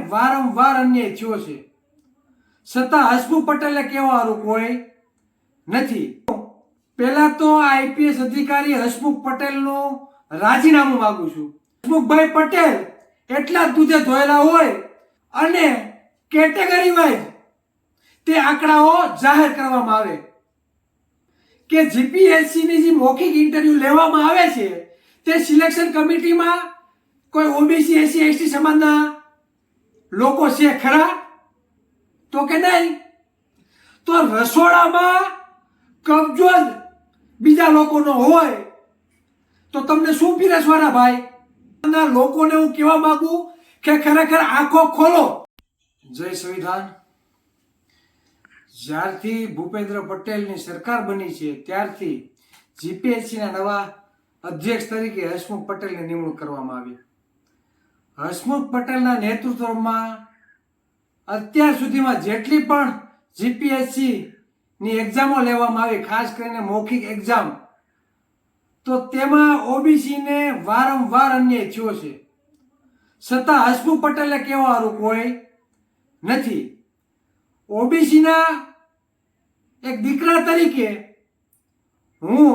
વારંવાર અન્યાય થયો છે, છતાં હસમુખ પટેલે કહેવાનું કોઈ નથી. પહેલા તો આઈપીએસ અધિકારી હસમુખ પટેલનું રાજીનામું માંગુ છું. હસમુખભાઈ પટેલ એટલા જ દૂધે ધોયેલા હોય અને કેટેગરી વાઇઝ તે આંકડાઓ જાહેર કરવામાં આવે કે જીપીએસસી ની જે મૌખિક ઇન્ટરવ્યુ લેવામાં આવે છે તે સિલેક્શન કમિટીમાં કોઈ ઓબીસી એસસી એસટી સમાજના લોકો છે ખરા? તો કે નહીં. તો રસોડામાં કબજો જ બીજા લોકોનો હોય તો તમને શું પીરસવાના ભાઈ? લોકોને હું કહેવા માંગુ કે ખરેખર આંખો ખોલો. જય સંવિધાન. જ્યારથી ભૂપેન્દ્ર પટેલની સરકાર બની છે ત્યારથી જીપીએસસીના નવા અધ્યક્ષ તરીકે હસમુખ પટેલની નિમણૂક કરવામાં આવી. હસમુખ પટેલના નેતૃત્વમાં અત્યાર સુધીમાં જેટલી પણ જીપીએસસી ની એક્ઝામો લેવામાં આવી, ખાસ કરીને મૌખિક એક્ઝામ, તો તેમાં ઓબીસીને વારંવાર અન્યાય થયો છે, છતાં હસમુખ પટેલે કહેવાનું કોઈ નથી. ઓબીસીના એક દીકરા તરીકે હું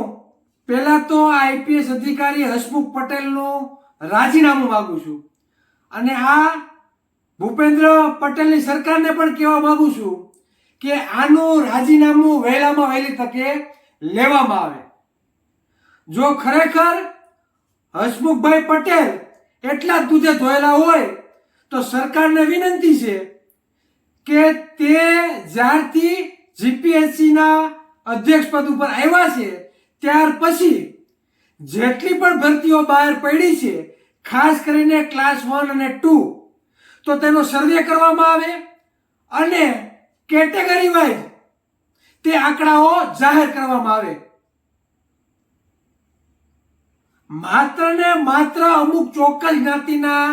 પહેલા તો આઈપીએસ અધિકારી હસમુખ પટેલનું રાજીનામું માંગુ છું અને આ ભૂપેન્દ્ર પટેલની સરકારને પણ કહેવા માંગુ છું કે આનું રાજીનામું વહેલામાં વહેલી તકે લેવામાં આવે. જો ખરેખર હસમુખભાઈ પટેલ એટલા જ દૂધે ધોયેલા હોય તો સરકારને વિનંતી છે કે તે જ્યારથી જીપીએસસીના અધ્યક્ષ પદ ઉપર આવ્યા છે ત્યાર પછી જેટલી પણ ભરતીઓ બહાર પડી છે, ખાસ કરીને ક્લાસ 1 અને 2, તો તેનો સર્વે કરવામાં આવે અને કેટેગરી વાઇઝ તે આંકડાઓ જાહેર કરવામાં આવે. માત્ર ને માત્ર અમુક ચોક્કસ જ્ઞાતિના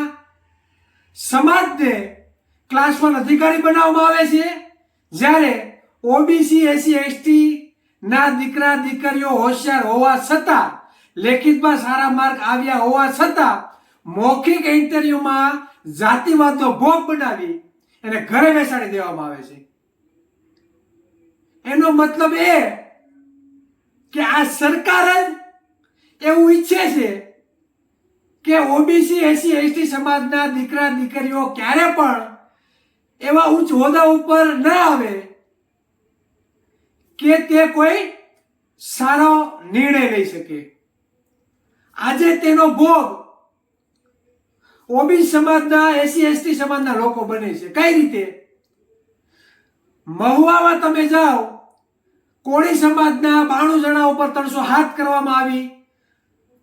સમાજને ક્લાસ 1 અધિકારી બનાવવામાં આવે છે, જ્યારે ઓબીસી એસસી એસટી ના દીકરા દીકરીઓ હોશિયાર હોવા છતાં, લેખિતમાં સારા માર્ક આવ્યા હોવા છતાં મૌખિક ઇન્ટરવ્યુમાં જાતિવાદનો ભોગ બનાવી એને ઘરે બેસાડી દેવામાં આવે છે. એનો મતલબ એ કે આ સરકાર જ એવું ઈચ્છે છે કે ઓબીસી એસસી એસટી સમાજના દીકરા દીકરીઓ ક્યારે પણ એવા ઉચ્ચ હોદ્દા ઉપર ન આવે કે તે કોઈ સારો નિર્ણય લઈ શકે. આજે તેનો ભોગ ઓબીસી સમાજના એસસી એસટી સમાજના લોકો બને છે. કઈ રીતે? મહુવામાં તમે જાઓ, કોળી સમાજના 92 જણા ઉપર 307 કરવામાં આવી,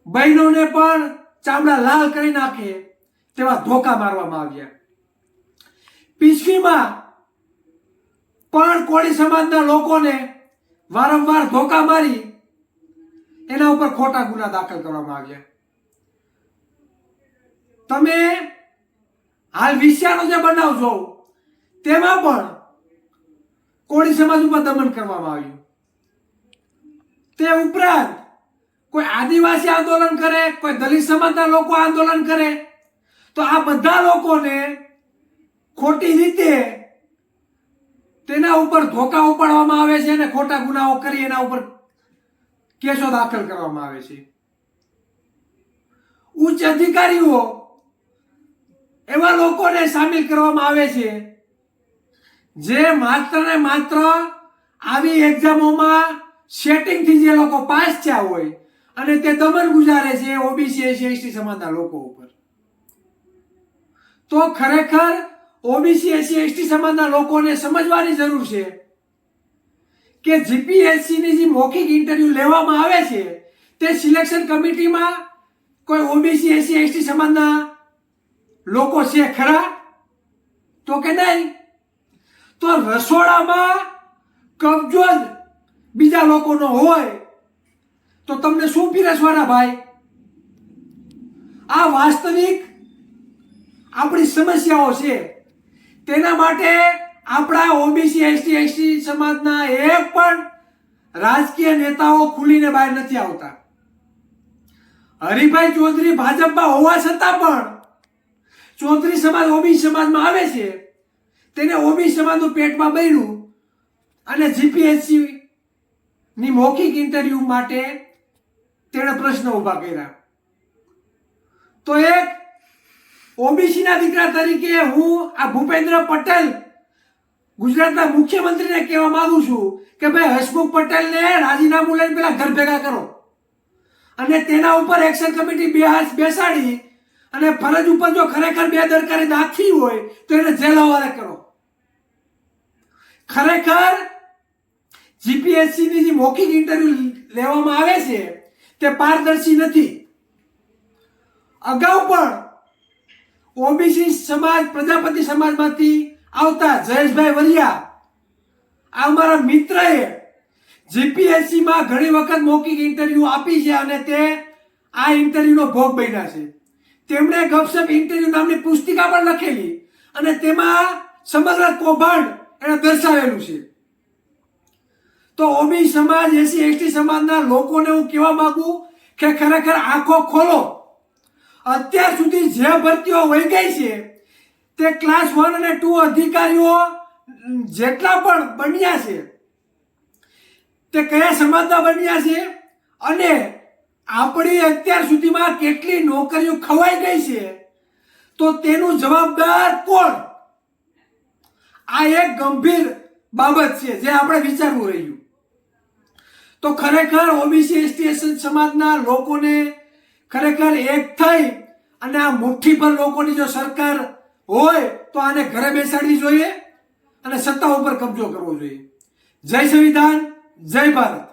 બહેનોને પણ ચામડા લાલ કરી નાખે તેવા ધોકા મારવામાં આવ્યા. પીછવીમાં પણ કોળી સમાજના લોકોને વારંવાર ધોકા મારી એના ઉપર ખોટા ગુના દાખલ કરવામાં આવ્યા. તમે હાલ વિષયાનો જે બનાવ છો તેમાં પણ કોળી સમાજ ઉપર દમન કરવામાં આવ્યું. તે ઉપરાંત કોઈ આદિવાસી આંદોલન કરે, કોઈ દલિત સમાજના લોકો આંદોલન કરે, તો આ બધા લોકોને ખોટી રીતે તેના ઉપર ધોકા ઉપાડવામાં આવે છે અને ખોટા ગુનાઓ કરી એના ઉપર કેસો દાખલ કરવામાં આવે છે. ઉચ્ચ અધિકારીઓ એવા લોકોને સામેલ કરવામાં આવે છે જે માત્ર ને માત્ર આવી એક્ઝામોમાં સેટિંગથી જે લોકો પાસ થયા હોય અને તે દમન ગુજારે છે ઓબીસી એસસી એસટી સમાજના લોકો ઉપર. તો ખરેખર ઓબીસી એસસી એસટી સમાજના લોકોને સમજવાની જરૂર છે કે જીપીએસસી ની જે મૌખિક ઇન્ટરવ્યુ લેવામાં આવે છે તે સિલેક્શન કમિટીમાં કોઈ ઓબીસી એસસી એસટી સમાજના લોકો છે ખરા? તો કે નહીં. તો રસોડામાં કબજો જ બીજા લોકોનો હોય તો તમને શું પીરસવાના ભાઈ? આ વાસ્તવિક આપણી સમસ્યાઓ છે. તેના માટે આપણા ઓબીસી એસટી સમાજના એક પણ રાજકીય નેતાઓ ખુલીને બહાર નથી આવતા. હરિભાઈ ચૌધરી ભાજપમાં હોવા છતાં પણ ચૌધરી સમાજ ઓબીસી સમાજમાં આવે છે, તેને ઓબીસી સમાજનું પેટમાં બન્યું અને જીપીએસસી ની મૌખિક ઇન્ટરવ્યુ માટે તેણે પ્રશ્ન ઉભા કર્યા. તો એક ઓબીસી ના દીકરા તરીકે હું આ ભૂપેન્દ્ર પટેલ ગુજરાતના મુખ્યમંત્રીને કહેવા માંગુ છું કે ભાઈ હસમુખ પટેલને રાજીનામું લઈને પેલા ઘર ભેગા કરો અને તેના ઉપર એક્શન કમિટી બેસાડી અને ફરજ ઉપર જો ખરેખર બેદરકારી દાખવી હોય તો એને જેલ હવાલે કરો. ખરેખર જીપીએસસી ની જે મૌખિક ઇન્ટરવ્યુ લેવામાં આવે છે તે પારદર્શી નથી. અગાઉ પણ ઓબીસી સમાજ પ્રજાપતિ સમાજમાંથી આવતા જયેશભાઈ વરિયા આ અમારા મિત્રએ જીપીએસસી માં ઘણી વખત મૌખિક ઇન્ટરવ્યુ આપી છે અને તે આ ઇન્ટરવ્યુનો ભોગ બન્યા છે. તેમણે ગપસપ ઇન્ટરવ્યુ નામની પુસ્તિકા પણ લખેલી અને તેમાં સમગ્ર કૌભાંડ એને દર્શાવેલું છે. તો ઓબીસી સમાજ એસસી એસટી સમાજના લોકોને હું કહેવા માંગુ કે ખરેખર આંખો ખોલો. અત્યાર સુધી જે ભરતીઓ વહી ગઈ છે તે ક્લાસ 1 અને 2 અધિકારીઓ જેટલા પણ બન્યા છે તે કયા સમાજના બન્યા છે અને આપણી અત્યાર સુધીમાં કેટલી નોકરીઓ ખવાઈ ગઈ છે તો તેનું જવાબદાર કોણ? આ એક ગંભીર બાબત છે જે આપણે વિચારવું રહ્યું. તો ખરેખર ઓબીસી એસટી સમાજના લોકોને ખરેખર એક થઈ અને આ મુઠ્ઠી પર લોકોની જો સરકાર હોય તો આને ઘરે બેસાડવી જોઈએ અને સત્તા ઉપર કબજો કરવો જોઈએ. જય સંવિધાન, જય ભારત.